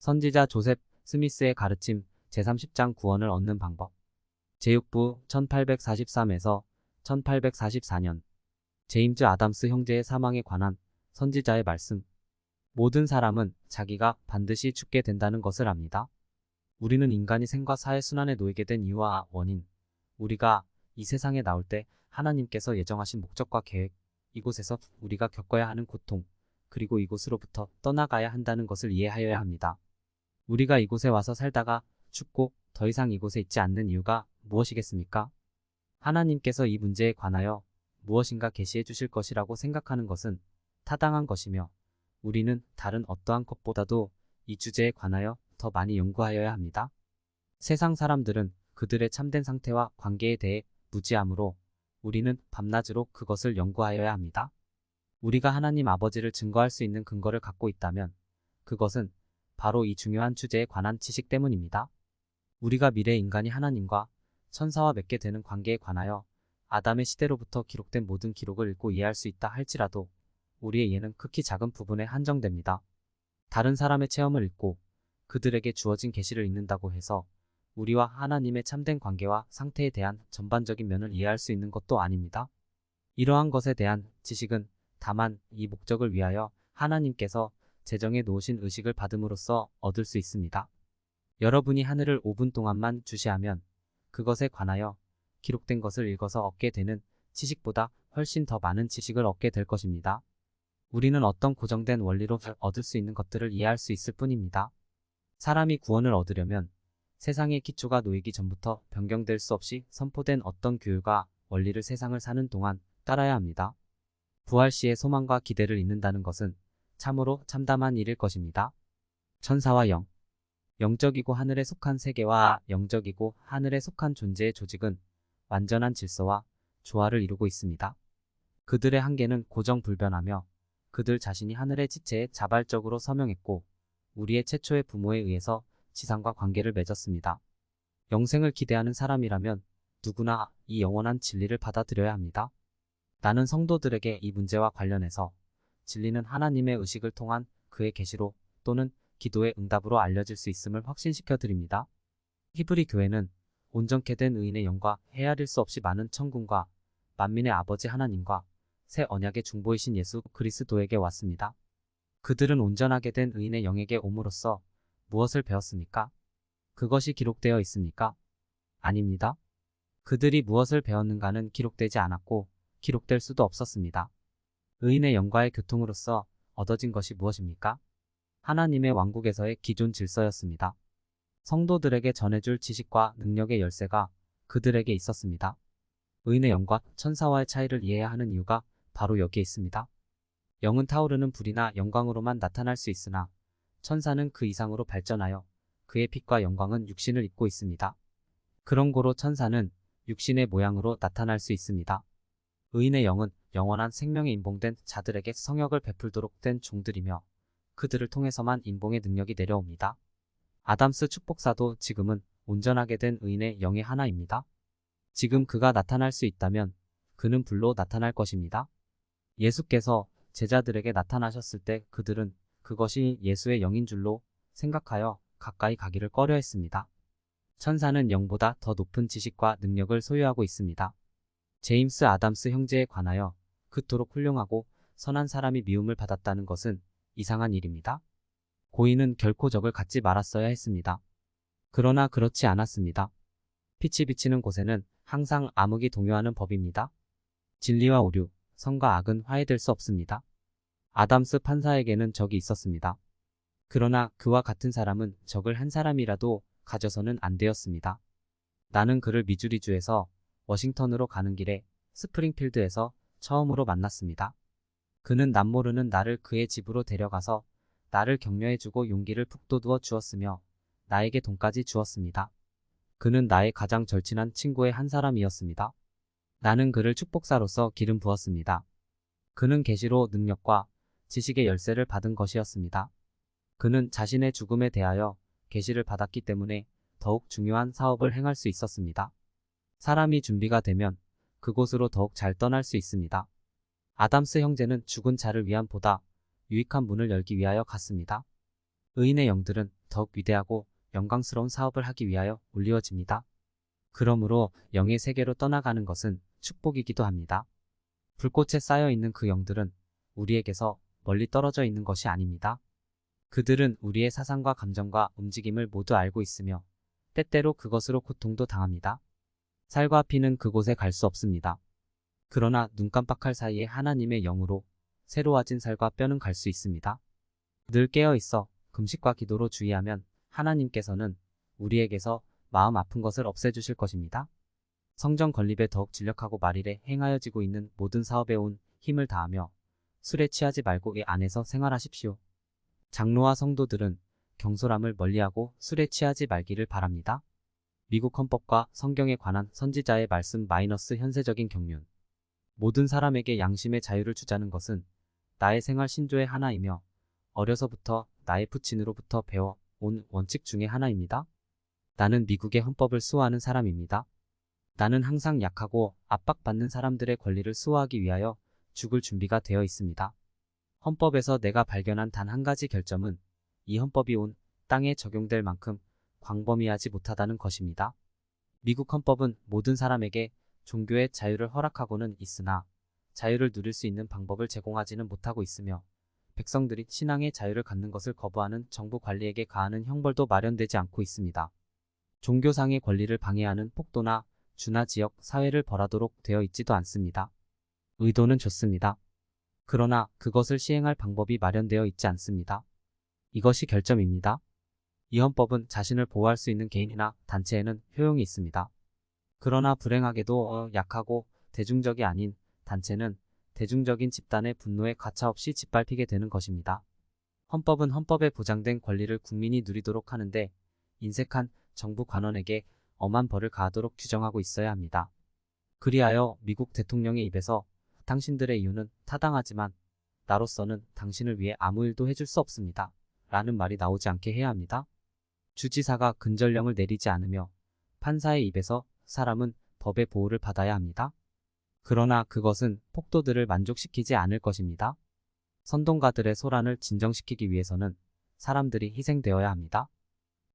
선지자 조셉 스미스의 가르침 제30장 구원을 얻는 방법. 제6부 1843에서 1844년 제임스 아담스 형제의 사망에 관한 선지자의 말씀. 모든 사람은 자기가 반드시 죽게 된다는 것을 압니다. 우리는 인간이 생과 사의 순환에 놓이게 된 이유와 원인, 우리가 이 세상에 나올 때 하나님께서 예정하신 목적과 계획, 이곳에서 우리가 겪어야 하는 고통, 그리고 이곳으로부터 떠나가야 한다는 것을 이해하여야 합니다. 우리가 이곳에 와서 살다가 죽고 더 이상 이곳에 있지 않는 이유가 무엇이겠습니까? 하나님께서 이 문제에 관하여 무엇인가 계시해 주실 것이라고 생각하는 것은 타당한 것이며, 우리는 다른 어떠한 것보다도 이 주제에 관하여 더 많이 연구하여야 합니다. 세상 사람들은 그들의 참된 상태와 관계에 대해 무지하므로 우리는 밤낮으로 그것을 연구하여야 합니다. 우리가 하나님 아버지를 증거할 수 있는 근거를 갖고 있다면 그것은 바로 이 중요한 주제에 관한 지식 때문입니다. 우리가 미래 인간이 하나님과 천사와 맺게 되는 관계에 관하여 아담의 시대로부터 기록된 모든 기록을 읽고 이해할 수 있다 할지라도 우리의 이해는 극히 작은 부분에 한정됩니다. 다른 사람의 체험을 읽고 그들에게 주어진 계시를 읽는다고 해서 우리와 하나님의 참된 관계와 상태에 대한 전반적인 면을 이해할 수 있는 것도 아닙니다. 이러한 것에 대한 지식은 다만 이 목적을 위하여 하나님께서 제정해 놓으신 의식을 받음으로써 얻을 수 있습니다. 여러분이 하늘을 5분 동안만 주시하면 그것에 관하여 기록된 것을 읽어서 얻게 되는 지식보다 훨씬 더 많은 지식을 얻게 될 것입니다. 우리는 어떤 고정된 원리로 얻을 수 있는 것들을 이해할 수 있을 뿐입니다. 사람이 구원을 얻으려면 세상의 기초가 놓이기 전부터 변경될 수 없이 선포된 어떤 규율과 원리를 세상을 사는 동안 따라야 합니다. 부활 시의 소망과 기대를 잇는다는 것은 참으로 참담한 일일 것입니다. 천사와 영, 영적이고 하늘에 속한 세계와 영적이고 하늘에 속한 존재의 조직은 완전한 질서와 조화를 이루고 있습니다. 그들의 한계는 고정불변하며 그들 자신이 하늘의 지체에 자발적으로 서명했고 우리의 최초의 부모에 의해서 지상과 관계를 맺었습니다. 영생을 기대하는 사람이라면 누구나 이 영원한 진리를 받아들여야 합니다. 나는 성도들에게 이 문제와 관련해서 진리는 하나님의 의식을 통한 그의 계시로 또는 기도의 응답으로 알려질 수 있음을 확신시켜 드립니다. 히브리 교회는 온전케 된 의인의 영과 헤아릴 수 없이 많은 천군과 만민의 아버지 하나님과 새 언약의 중보이신 예수 그리스도에게 왔습니다. 그들은 온전하게 된 의인의 영에게 옴으로써 무엇을 배웠습니까? 그것이 기록되어 있습니까? 아닙니다. 그들이 무엇을 배웠는가는 기록되지 않았고 기록될 수도 없었습니다. 의인의 영과의 교통으로서 얻어진 것이 무엇입니까? 하나님의 왕국에서의 기존 질서였습니다. 성도들에게 전해줄 지식과 능력의 열쇠가 그들에게 있었습니다. 의인의 영과 천사와의 차이를 이해해야 하는 이유가 바로 여기에 있습니다. 영은 타오르는 불이나 영광으로만 나타날 수 있으나 천사는 그 이상으로 발전하여 그의 빛과 영광은 육신을 입고 있습니다. 그런 고로 천사는 육신의 모양으로 나타날 수 있습니다. 의인의 영은 영원한 생명에 인봉된 자들에게 성역을 베풀도록 된 종들이며 그들을 통해서만 인봉의 능력이 내려옵니다. 아담스 축복사도 지금은 온전하게 된 의인의 영의 하나입니다. 지금 그가 나타날 수 있다면 그는 불로 나타날 것입니다. 예수께서 제자들에게 나타나셨을 때 그들은 그것이 예수의 영인 줄로 생각하여 가까이 가기를 꺼려했습니다. 천사는 영보다 더 높은 지식과 능력을 소유하고 있습니다. 제임스 아담스 형제에 관하여 그토록 훌륭하고 선한 사람이 미움을 받았다는 것은 이상한 일입니다. 고인은 결코 적을 갖지 말았어야 했습니다. 그러나 그렇지 않았습니다. 빛이 비치는 곳에는 항상 암흑이 동요하는 법입니다. 진리와 오류, 선과 악은 화해될 수 없습니다. 아담스 판사에게는 적이 있었습니다. 그러나 그와 같은 사람은 적을 한 사람이라도 가져서는 안 되었습니다. 나는 그를 미주리주에서 워싱턴으로 가는 길에 스프링필드에서 처음으로 만났습니다. 그는 남모르는 나를 그의 집으로 데려가서 나를 격려해주고 용기를 북돋워 주었으며 나에게 돈까지 주었습니다. 그는 나의 가장 절친한 친구의 한 사람이었습니다. 나는 그를 축복사로서 기름 부었습니다. 그는 계시로 능력과 지식의 열쇠를 받은 것이었습니다. 그는 자신의 죽음에 대하여 계시를 받았기 때문에 더욱 중요한 사업을 행할 수 있었습니다. 사람이 준비가 되면 그곳으로 더욱 잘 떠날 수 있습니다. 아담스 형제는 죽은 자를 위한 보다 유익한 문을 열기 위하여 갔습니다. 의인의 영들은 더욱 위대하고 영광스러운 사업을 하기 위하여 올리워집니다. 그러므로 영의 세계로 떠나가는 것은 축복이기도 합니다. 불꽃에 쌓여있는 그 영들은 우리에게서 멀리 떨어져 있는 것이 아닙니다. 그들은 우리의 사상과 감정과 움직임을 모두 알고 있으며 때때로 그것으로 고통도 당합니다. 살과 피는 그곳에 갈 수 없습니다. 그러나 눈 깜빡할 사이에 하나님의 영으로 새로워진 살과 뼈는 갈 수 있습니다. 늘 깨어있어 금식과 기도로 주의하면 하나님께서는 우리에게서 마음 아픈 것을 없애주실 것입니다. 성전 건립에 더욱 진력하고 말일에 행하여지고 있는 모든 사업에 온 힘을 다하며 술에 취하지 말고 이 안에서 생활하십시오. 장로와 성도들은 경솔함을 멀리하고 술에 취하지 말기를 바랍니다. 미국 헌법과 성경에 관한 선지자의 말씀 현세적인 경륜. 모든 사람에게 양심의 자유를 주자는 것은 나의 생활 신조의 하나이며 어려서부터 나의 부친으로부터 배워 온 원칙 중의 하나입니다. 나는 미국의 헌법을 수호하는 사람입니다. 나는 항상 약하고 압박받는 사람들의 권리를 수호하기 위하여 죽을 준비가 되어 있습니다. 헌법에서 내가 발견한 단 한 가지 결점은 이 헌법이 온 땅에 적용될 만큼 광범위하지 못하다는 것입니다. 미국 헌법은 모든 사람에게 종교의 자유를 허락하고는 있으나 자유를 누릴 수 있는 방법을 제공하지는 못하고 있으며 백성들이 신앙의 자유를 갖는 것을 거부하는 정부 관리에게 가하는 형벌도 마련되지 않고 있습니다. 종교상의 권리를 방해하는 폭도나 주나 지역 사회를 벌하도록 되어 있지도 않습니다. 의도는 좋습니다. 그러나 그것을 시행할 방법이 마련되어 있지 않습니다. 이것이 결점입니다. 이 헌법은 자신을 보호할 수 있는 개인이나 단체에는 효용이 있습니다. 그러나 불행하게도 약하고 대중적이 아닌 단체는 대중적인 집단의 분노에 가차없이 짓밟히게 되는 것입니다. 헌법은 헌법에 보장된 권리를 국민이 누리도록 하는데 인색한 정부 관원에게 엄한 벌을 가하도록 규정하고 있어야 합니다. 그리하여 미국 대통령의 입에서 당신들의 이유는 타당하지만 나로서는 당신을 위해 아무 일도 해줄 수 없습니다. 라는 말이 나오지 않게 해야 합니다. 주지사가 근절령을 내리지 않으며 판사의 입에서 사람은 법의 보호를 받아야 합니다. 그러나 그것은 폭도들을 만족시키지 않을 것입니다. 선동가들의 소란을 진정시키기 위해서는 사람들이 희생되어야 합니다.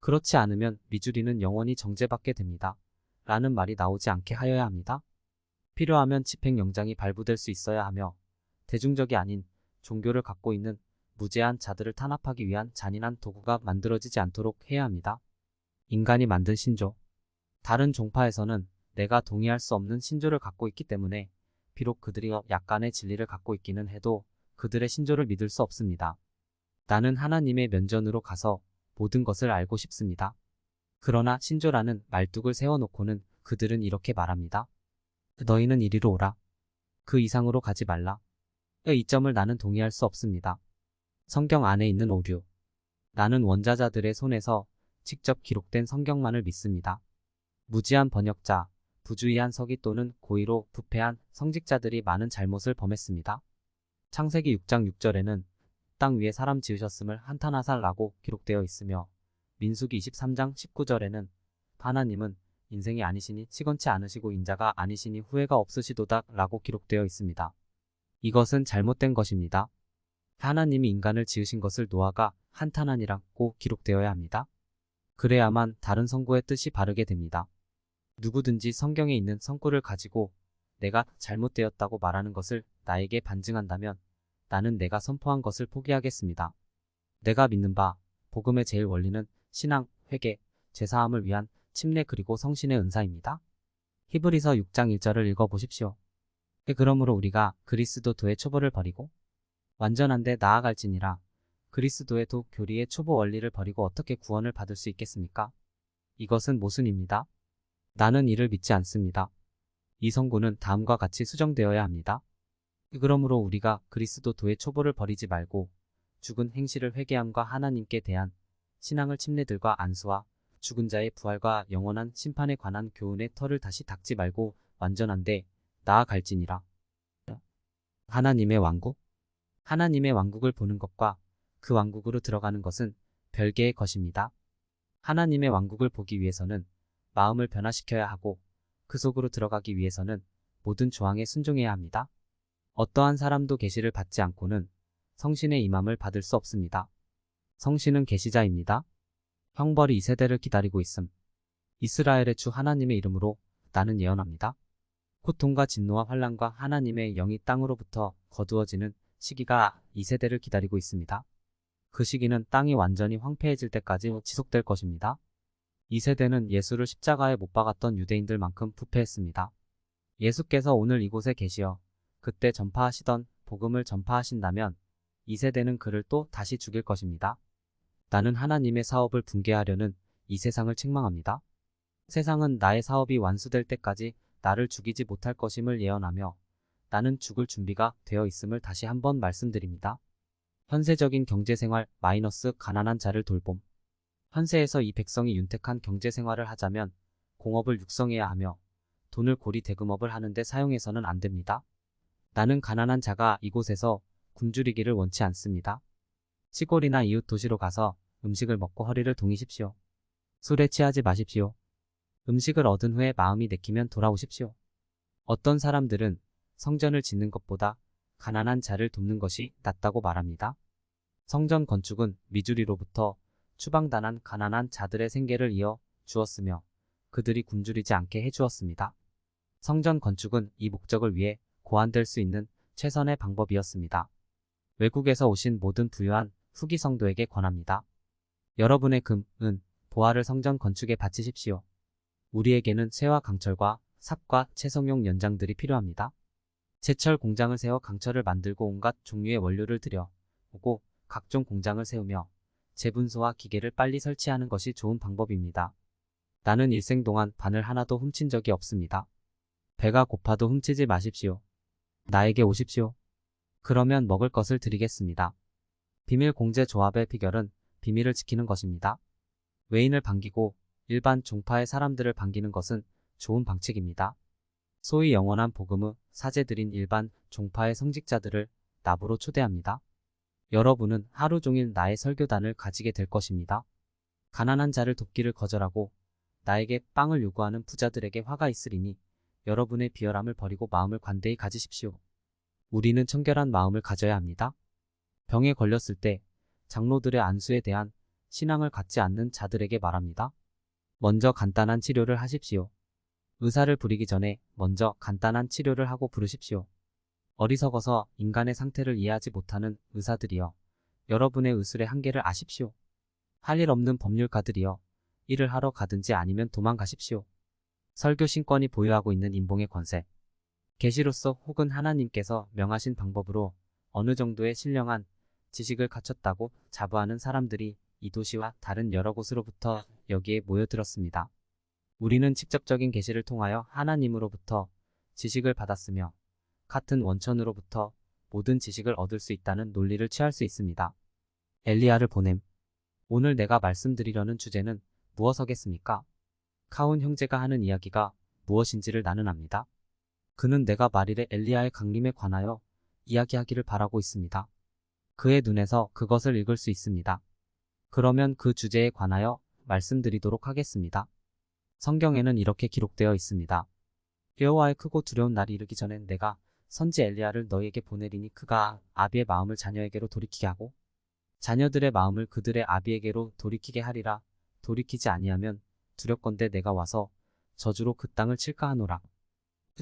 그렇지 않으면 미주리는 영원히 정죄받게 됩니다. 라는 말이 나오지 않게 하여야 합니다. 필요하면 집행영장이 발부될 수 있어야 하며 대중적이 아닌 종교를 갖고 있는 무죄한 자들을 탄압하기 위한 잔인한 도구가 만들어지지 않도록 해야 합니다. 인간이 만든 신조. 다른 종파에서는 내가 동의할 수 없는 신조를 갖고 있기 때문에 비록 그들이 약간의 진리를 갖고 있기는 해도 그들의 신조를 믿을 수 없습니다. 나는 하나님의 면전으로 가서 모든 것을 알고 싶습니다. 그러나 신조라는 말뚝을 세워놓고는 그들은 이렇게 말합니다. 너희는 이리로 오라. 그 이상으로 가지 말라. 이 점을 나는 동의할 수 없습니다. 성경 안에 있는 오류. 나는 원자자들의 손에서 직접 기록된 성경만을 믿습니다. 무지한 번역자, 부주의한 서기 또는 고의로 부패한 성직자들이 많은 잘못을 범했습니다. 창세기 6장 6절에는 땅 위에 사람 지으셨음을 한탄하살라고 기록되어 있으며 민수기 23장 19절에는 하나님은 인생이 아니시니 시건치 않으시고 인자가 아니시니 후회가 없으시도다 라고 기록되어 있습니다. 이것은 잘못된 것입니다. 하나님이 인간을 지으신 것을 노아가 한탄하니라고 기록되어야 합니다. 그래야만 다른 성구의 뜻이 바르게 됩니다. 누구든지 성경에 있는 성구를 가지고 내가 잘못되었다고 말하는 것을 나에게 반증한다면 나는 내가 선포한 것을 포기하겠습니다. 내가 믿는 바 복음의 제일 원리는 신앙, 회개, 죄사함을 위한 침례 그리고 성신의 은사입니다. 히브리서 6장 1절을 읽어보십시오. 그러므로 우리가 그리스도도의 초보를 버리고 완전한데 나아갈지니라. 그리스도의 도 교리의 초보 원리를 버리고 어떻게 구원을 받을 수 있겠습니까? 이것은 모순입니다. 나는 이를 믿지 않습니다. 이 성구는 다음과 같이 수정되어야 합니다. 그러므로 우리가 그리스도도의 초보를 버리지 말고 죽은 행실을 회개함과 하나님께 대한 신앙을 침례들과 안수와 죽은 자의 부활과 영원한 심판에 관한 교훈의 털을 다시 닦지 말고 완전한데 나아갈지니라. 하나님의 왕국? 하나님의 왕국을 보는 것과 그 왕국으로 들어가는 것은 별개의 것입니다. 하나님의 왕국을 보기 위해서는 마음을 변화시켜야 하고 그 속으로 들어가기 위해서는 모든 조항에 순종해야 합니다. 어떠한 사람도 계시를 받지 않고는 성신의 임함을 받을 수 없습니다. 성신은 계시자입니다. 형벌이 이 세대를 기다리고 있음. 이스라엘의 주 하나님의 이름으로 나는 예언합니다. 고통과 진노와 환난과 하나님의 영이 땅으로부터 거두어지는 시기가 이 세대를 기다리고 있습니다. 그 시기는 땅이 완전히 황폐해질 때까지 지속될 것입니다. 이 세대는 예수를 십자가에 못 박았던 유대인들만큼 부패했습니다. 예수께서 오늘 이곳에 계시어 그때 전파하시던 복음을 전파하신다면 이 세대는 그를 또 다시 죽일 것입니다. 나는 하나님의 사업을 붕괴하려는 이 세상을 책망합니다. 세상은 나의 사업이 완수될 때까지 나를 죽이지 못할 것임을 예언하며 나는 죽을 준비가 되어 있음을 다시 한번 말씀드립니다. 현세적인 경제생활 마이너스 가난한 자를 돌봄. 현세에서 이 백성이 윤택한 경제생활을 하자면 공업을 육성해야 하며 돈을 고리 대금업을 하는데 사용해서는 안 됩니다. 나는 가난한 자가 이곳에서 굶주리기를 원치 않습니다. 시골이나 이웃 도시로 가서 음식을 먹고 허리를 동이십시오. 술에 취하지 마십시오. 음식을 얻은 후에 마음이 내키면 돌아오십시오. 어떤 사람들은 성전을 짓는 것보다 가난한 자를 돕는 것이 낫다고 말합니다. 성전 건축은 미주리로부터 추방당한 가난한 자들의 생계를 이어 주었으며 그들이 굶주리지 않게 해주었습니다. 성전 건축은 이 목적을 위해 고안될 수 있는 최선의 방법이었습니다. 외국에서 오신 모든 부유한 후기 성도에게 권합니다. 여러분의 금, 은, 보화를 성전 건축에 바치십시오. 우리에게는 쇠와 강철과 삽과 채성용 연장들이 필요합니다. 제철 공장을 세워 강철을 만들고 온갖 종류의 원료를 들여 오고 각종 공장을 세우며 재분소와 기계를 빨리 설치하는 것이 좋은 방법입니다. 나는 일생 동안 바늘 하나도 훔친 적이 없습니다. 배가 고파도 훔치지 마십시오. 나에게 오십시오. 그러면 먹을 것을 드리겠습니다. 비밀 공제 조합의 비결은 비밀을 지키는 것입니다. 외인을 반기고 일반 종파의 사람들을 반기는 것은 좋은 방책입니다. 소위 영원한 복음의 사제들인 일반 종파의 성직자들을 납으로 초대합니다. 여러분은 하루 종일 나의 설교단을 가지게 될 것입니다. 가난한 자를 돕기를 거절하고 나에게 빵을 요구하는 부자들에게 화가 있으리니 여러분의 비열함을 버리고 마음을 관대히 가지십시오. 우리는 청결한 마음을 가져야 합니다. 병에 걸렸을 때 장로들의 안수에 대한 신앙을 갖지 않는 자들에게 말합니다. 먼저 간단한 치료를 하십시오. 의사를 부리기 전에 먼저 간단한 치료를 하고 부르십시오. 어리석어서 인간의 상태를 이해하지 못하는 의사들이여, 여러분의 의술의 한계를 아십시오. 할 일 없는 법률가들이여, 일을 하러 가든지 아니면 도망가십시오. 설교 신권이 보유하고 있는 인봉의 권세. 계시로서 혹은 하나님께서 명하신 방법으로 어느 정도의 신령한 지식을 갖췄다고 자부하는 사람들이 이 도시와 다른 여러 곳으로부터 여기에 모여들었습니다. 우리는 직접적인 계시를 통하여 하나님으로부터 지식을 받았으며 같은 원천으로부터 모든 지식을 얻을 수 있다는 논리를 취할 수 있습니다. 엘리야를 보냄. 오늘 내가 말씀드리려는 주제는 무엇이겠습니까? 카운 형제가 하는 이야기가 무엇인지를 나는 압니다. 그는 내가 말일에 엘리야의 강림에 관하여 이야기하기를 바라고 있습니다. 그의 눈에서 그것을 읽을 수 있습니다. 그러면 그 주제에 관하여 말씀드리도록 하겠습니다. 성경에는 이렇게 기록되어 있습니다. 여호와의 크고 두려운 날이 이르기 전엔 내가 선지 엘리야를 너희에게 보내리니 그가 아비의 마음을 자녀에게로 돌이키게 하고 자녀들의 마음을 그들의 아비에게로 돌이키게 하리라. 돌이키지 아니하면 두렵건대 내가 와서 저주로 그 땅을 칠까 하노라.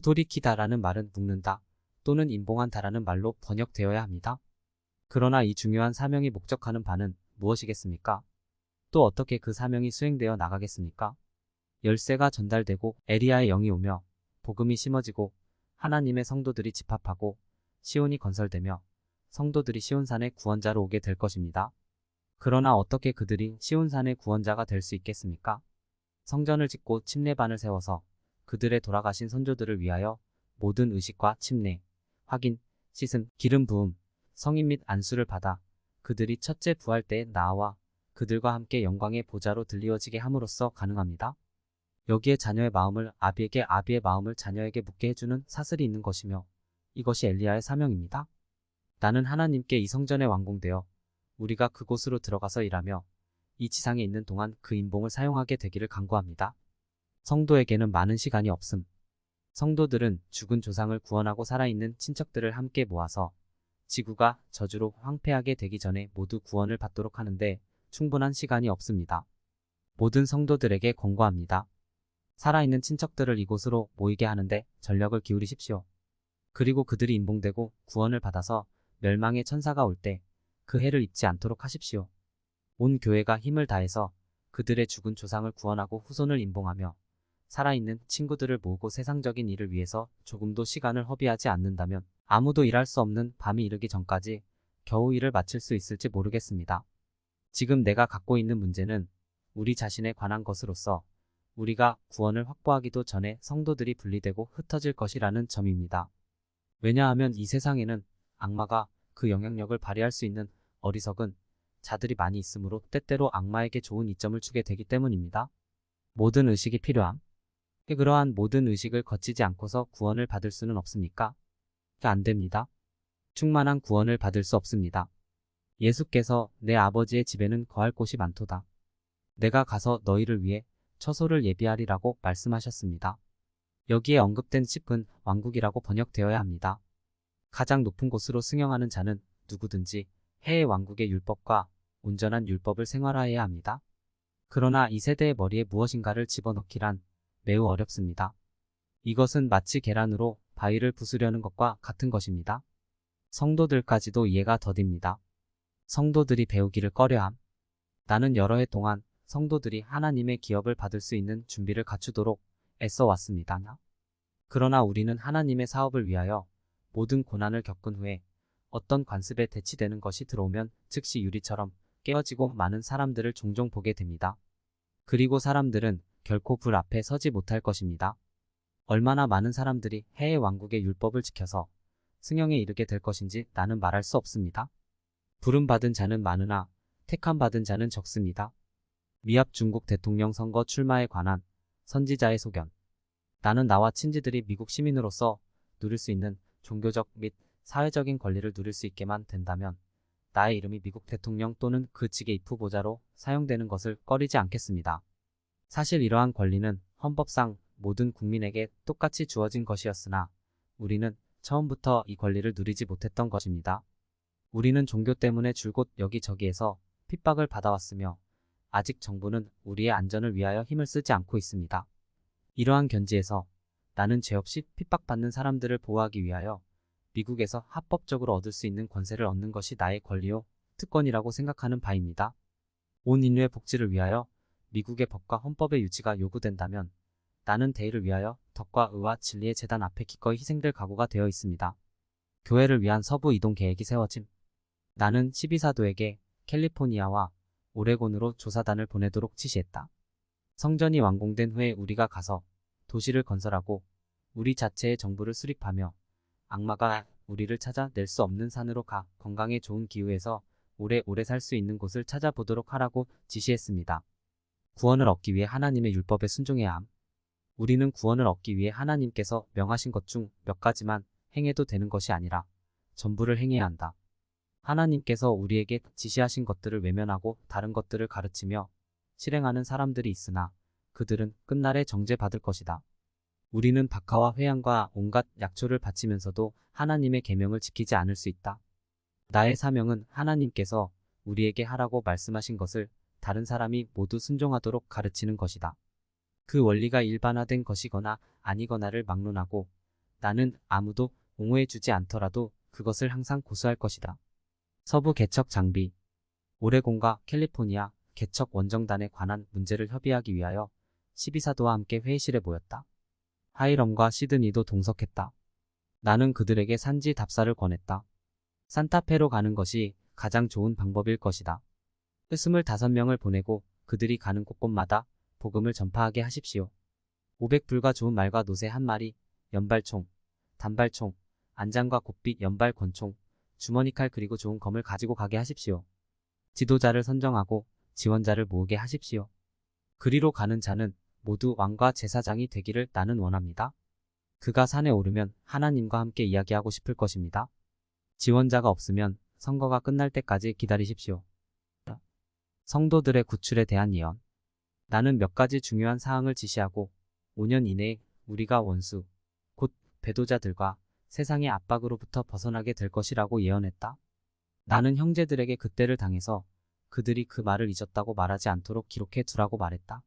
돌이키다라는 말은 묶는다 또는 임봉한다라는 말로 번역되어야 합니다. 그러나 이 중요한 사명이 목적하는 바는 무엇이겠습니까? 또 어떻게 그 사명이 수행되어 나가겠습니까? 열쇠가 전달되고 엘리야의 영이 오며 복음이 심어지고 하나님의 성도들이 집합하고 시온이 건설되며 성도들이 시온산의 구원자로 오게 될 것입니다. 그러나 어떻게 그들이 시온산의 구원자가 될 수 있겠습니까? 성전을 짓고 침례반을 세워서 그들의 돌아가신 선조들을 위하여 모든 의식과 침례, 확인, 씻음, 기름 부음, 성인 및 안수를 받아 그들이 첫째 부활 때에 나와 그들과 함께 영광의 보좌로 들리어지게 함으로써 가능합니다. 여기에 자녀의 마음을 아비에게, 아비의 마음을 자녀에게 묻게 해주는 사슬이 있는 것이며 이것이 엘리야의 사명입니다. 나는 하나님께 이 성전에 완공되어 우리가 그곳으로 들어가서 일하며 이 지상에 있는 동안 그 인봉을 사용하게 되기를 간구합니다. 성도에게는 많은 시간이 없음. 성도들은 죽은 조상을 구원하고 살아있는 친척들을 함께 모아서 지구가 저주로 황폐하게 되기 전에 모두 구원을 받도록 하는데 충분한 시간이 없습니다. 모든 성도들에게 권고합니다. 살아있는 친척들을 이곳으로 모이게 하는데 전력을 기울이십시오. 그리고 그들이 임봉되고 구원을 받아서 멸망의 천사가 올 때 그 해를 입지 않도록 하십시오. 온 교회가 힘을 다해서 그들의 죽은 조상을 구원하고 후손을 임봉하며 살아있는 친구들을 모으고 세상적인 일을 위해서 조금도 시간을 허비하지 않는다면 아무도 일할 수 없는 밤이 이르기 전까지 겨우 일을 마칠 수 있을지 모르겠습니다. 지금 내가 갖고 있는 문제는 우리 자신에 관한 것으로서 우리가 구원을 확보하기도 전에 성도들이 분리되고 흩어질 것이라는 점입니다. 왜냐하면 이 세상에는 악마가 그 영향력을 발휘할 수 있는 어리석은 자들이 많이 있으므로 때때로 악마에게 좋은 이점을 주게 되기 때문입니다. 모든 의식이 필요함. 그러한 모든 의식을 거치지 않고서 구원을 받을 수는 없습니까? 안 됩니다. 충만한 구원을 받을 수 없습니다. 예수께서 내 아버지의 집에는 거할 곳이 많도다. 내가 가서 너희를 위해 처소를 예비하리라고 말씀하셨습니다. 여기에 언급된 칩은 왕국이라고 번역되어야 합니다. 가장 높은 곳으로 승영하는 자는 누구든지 해의 왕국의 율법과 온전한 율법을 생활하여야 합니다. 그러나 이 세대의 머리에 무엇인가를 집어넣기란 매우 어렵습니다. 이것은 마치 계란으로 바위를 부수려는 것과 같은 것입니다. 성도들까지도 이해가 더딥니다. 성도들이 배우기를 꺼려함. 나는 여러 해 동안 성도들이 하나님의 기업을 받을 수 있는 준비를 갖추도록 애써 왔습니다. 그러나 우리는 하나님의 사업을 위하여 모든 고난을 겪은 후에 어떤 관습에 대치되는 것이 들어오면 즉시 유리처럼 깨어지고 많은 사람들을 종종 보게 됩니다. 그리고 사람들은 결코 불 앞에 서지 못할 것입니다. 얼마나 많은 사람들이 해의 왕국의 율법을 지켜서 승영에 이르게 될 것인지 나는 말할 수 없습니다. 부름받은 자는 많으나 택함받은 자는 적습니다. 미합 중국 대통령 선거 출마에 관한 선지자의 소견. 나는 나와 친지들이 미국 시민으로서 누릴 수 있는 종교적 및 사회적인 권리를 누릴 수 있게만 된다면 나의 이름이 미국 대통령 또는 그 직의 입후보자로 사용되는 것을 꺼리지 않겠습니다. 사실 이러한 권리는 헌법상 모든 국민에게 똑같이 주어진 것이었으나 우리는 처음부터 이 권리를 누리지 못했던 것입니다. 우리는 종교 때문에 줄곧 여기저기에서 핍박을 받아왔으며 아직 정부는 우리의 안전을 위하여 힘을 쓰지 않고 있습니다. 이러한 견지에서 나는 죄 없이 핍박받는 사람들을 보호하기 위하여 미국에서 합법적으로 얻을 수 있는 권세를 얻는 것이 나의 권리요 특권이라고 생각하는 바입니다. 온 인류의 복지를 위하여 미국의 법과 헌법의 유지가 요구된다면 나는 대의를 위하여 덕과 의와 진리의 재단 앞에 기꺼이 희생될 각오가 되어 있습니다. 교회를 위한 서부 이동 계획이 세워짐. 나는 12사도에게 캘리포니아와 오레곤으로 조사단을 보내도록 지시했다. 성전이 완공된 후에 우리가 가서 도시를 건설하고 우리 자체의 정부를 수립하며 악마가 우리를 찾아낼 수 없는 산으로 가 건강에 좋은 기후에서 오래오래 살 수 있는 곳을 찾아보도록 하라고 지시했습니다. 구원을 얻기 위해 하나님의 율법에 순종해야 함. 우리는 구원을 얻기 위해 하나님께서 명하신 것 중 몇 가지만 행해도 되는 것이 아니라 전부를 행해야 한다. 하나님께서 우리에게 지시하신 것들을 외면하고 다른 것들을 가르치며 실행하는 사람들이 있으나 그들은 끝날에 정죄받을 것이다. 우리는 박하와 회양과 온갖 약초를 바치면서도 하나님의 계명을 지키지 않을 수 있다. 나의 사명은 하나님께서 우리에게 하라고 말씀하신 것을 다른 사람이 모두 순종하도록 가르치는 것이다. 그 원리가 일반화된 것이거나 아니거나를 막론하고 나는 아무도 옹호해주지 않더라도 그것을 항상 고수할 것이다. 서부 개척 장비. 오레곤과 캘리포니아 개척 원정단에 관한 문제를 협의하기 위하여 12사도와 함께 회의실에 모였다. 하이럼과 시드니도 동석했다. 나는 그들에게 산지 답사를 권했다. 산타페로 가는 것이 가장 좋은 방법일 것이다. 25명을 보내고 그들이 가는 곳곳마다 복음을 전파하게 하십시오. 500불과 좋은 말과 노새 한 마리, 연발총, 단발총, 안장과 곱빗 연발 권총, 주머니칼 그리고 좋은 검을 가지고 가게 하십시오. 지도자를 선정하고 지원자를 모으게 하십시오. 그리로 가는 자는 모두 왕과 제사장이 되기를 나는 원합니다. 그가 산에 오르면 하나님과 함께 이야기하고 싶을 것입니다. 지원자가 없으면 선거가 끝날 때까지 기다리십시오. 성도들의 구출에 대한 예언. 나는 몇 가지 중요한 사항을 지시하고 5년 이내에 우리가 원수, 곧 배도자들과 세상의 압박으로부터 벗어나게 될 것이라고 예언했다. 나는 형제들에게 그때를 당해서 그들이 그 말을 잊었다고 말하지 않도록 기록해 두라고 말했다.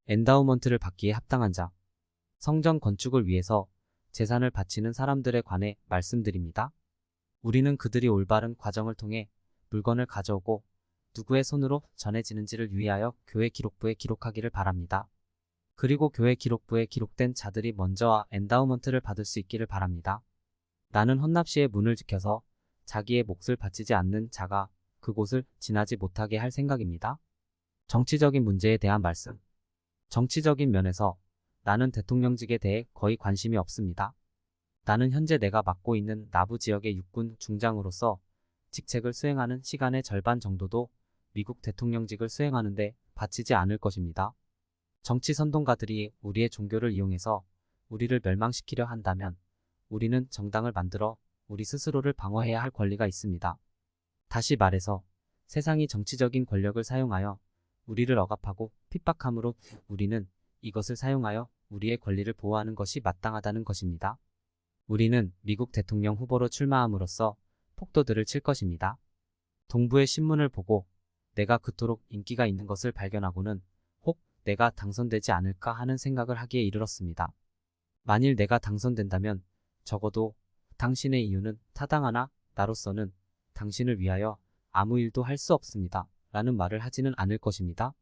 엔다우먼트를 받기에 합당한 자. 성전 건축을 위해서 재산을 바치는 사람들에 관해 말씀드립니다. 우리는 그들이 올바른 과정을 통해 물건을 가져오고 누구의 손으로 전해지는지를 유의하여 교회 기록부에 기록하기를 바랍니다. 그리고 교회 기록부에 기록된 자들이 먼저 엔다우먼트를 받을 수 있기를 바랍니다. 나는 헌납시의 문을 지켜서 자기의 몫을 바치지 않는 자가 그곳을 지나지 못하게 할 생각입니다. 정치적인 문제에 대한 말씀. 정치적인 면에서 나는 대통령직에 대해 거의 관심이 없습니다. 나는 현재 내가 맡고 있는 나부 지역의 육군 중장으로서 직책을 수행하는 시간의 절반 정도도 미국 대통령직을 수행하는데 바치지 않을 것입니다. 정치 선동가들이 우리의 종교를 이용해서 우리를 멸망시키려 한다면 우리는 정당을 만들어 우리 스스로를 방어해야 할 권리가 있습니다. 다시 말해서 세상이 정치적인 권력을 사용하여 우리를 억압하고 핍박함으로 우리는 이것을 사용하여 우리의 권리를 보호하는 것이 마땅하다는 것입니다. 우리는 미국 대통령 후보로 출마함으로써 폭도들을 칠 것입니다. 동부의 신문을 보고 내가 그토록 인기가 있는 것을 발견하고는 혹 내가 당선되지 않을까 하는 생각을 하기에 이르렀습니다. 만일 내가 당선된다면 적어도 당신의 이유는 타당하나 나로서는 당신을 위하여 아무 일도 할 수 없습니다. 라는 말을 하지는 않을 것입니다.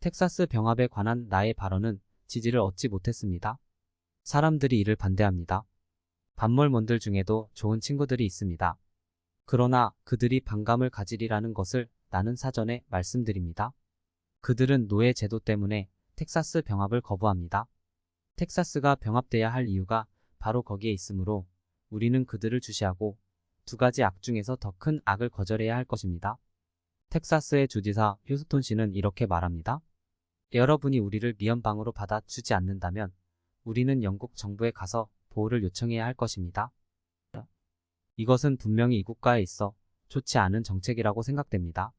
텍사스 병합에 관한 나의 발언은 지지를 얻지 못했습니다. 사람들이 이를 반대합니다. 반몰몬들 중에도 좋은 친구들이 있습니다. 그러나 그들이 반감을 가지리라는 것을 나는 사전에 말씀드립니다. 그들은 노예 제도 때문에 텍사스 병합을 거부합니다. 텍사스가 병합돼야 할 이유가 바로 거기에 있으므로 우리는 그들을 주시하고 두 가지 악 중에서 더 큰 악을 거절해야 할 것입니다. 텍사스의 주지사 휴스톤 씨는 이렇게 말합니다. 여러분이 우리를 미연방으로 받아주지 않는다면 우리는 영국 정부에 가서 보호를 요청해야 할 것입니다. 이것은 분명히 이 국가에 있어 좋지 않은 정책이라고 생각됩니다.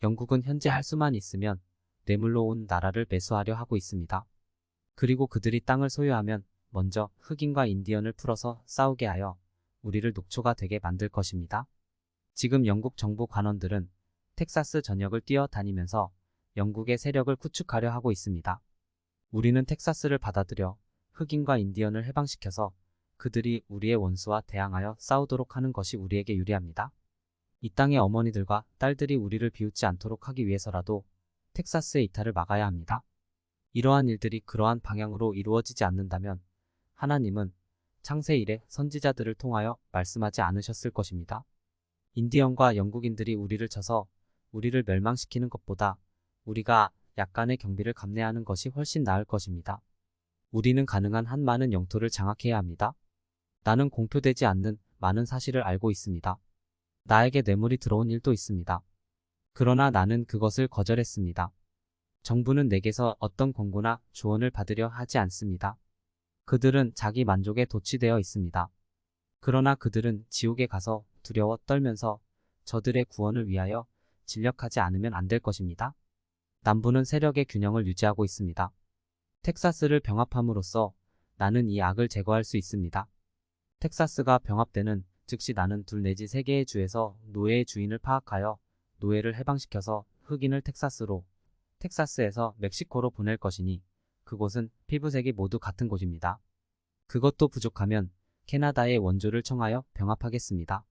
영국은 현재 할 수만 있으면 뇌물로 온 나라를 매수하려 하고 있습니다. 그리고 그들이 땅을 소유하면 먼저 흑인과 인디언을 풀어서 싸우게 하여 우리를 녹초가 되게 만들 것입니다. 지금 영국 정부 관원들은 텍사스 전역을 뛰어다니면서 영국의 세력을 구축하려 하고 있습니다. 우리는 텍사스를 받아들여 흑인과 인디언을 해방시켜서 그들이 우리의 원수와 대항하여 싸우도록 하는 것이 우리에게 유리합니다. 이 땅의 어머니들과 딸들이 우리를 비웃지 않도록 하기 위해서라도 텍사스의 이탈을 막아야 합니다. 이러한 일들이 그러한 방향으로 이루어지지 않는다면 하나님은 창세 이래 선지자들을 통하여 말씀하지 않으셨을 것입니다. 인디언과 영국인들이 우리를 쳐서 우리를 멸망시키는 것보다 우리가 약간의 경비를 감내하는 것이 훨씬 나을 것입니다. 우리는 가능한 한 많은 영토를 장악해야 합니다. 나는 공표되지 않는 많은 사실을 알고 있습니다. 나에게 뇌물이 들어온 일도 있습니다. 그러나 나는 그것을 거절했습니다. 정부는 내게서 어떤 권고나 조언을 받으려 하지 않습니다. 그들은 자기 만족에 도취되어 있습니다. 그러나 그들은 지옥에 가서 두려워 떨면서 저들의 구원을 위하여 진력하지 않으면 안 될 것입니다. 남부는 세력의 균형을 유지하고 있습니다. 텍사스를 병합함으로써 나는 이 악을 제거할 수 있습니다. 텍사스가 병합되는 즉시 나는 2 내지 3개의 주에서 노예의 주인을 파악하여 노예를 해방시켜서 흑인을 텍사스로, 텍사스에서 멕시코로 보낼 것이니 그곳은 피부색이 모두 같은 곳입니다. 그것도 부족하면 캐나다의 원조를 청하여 병합하겠습니다.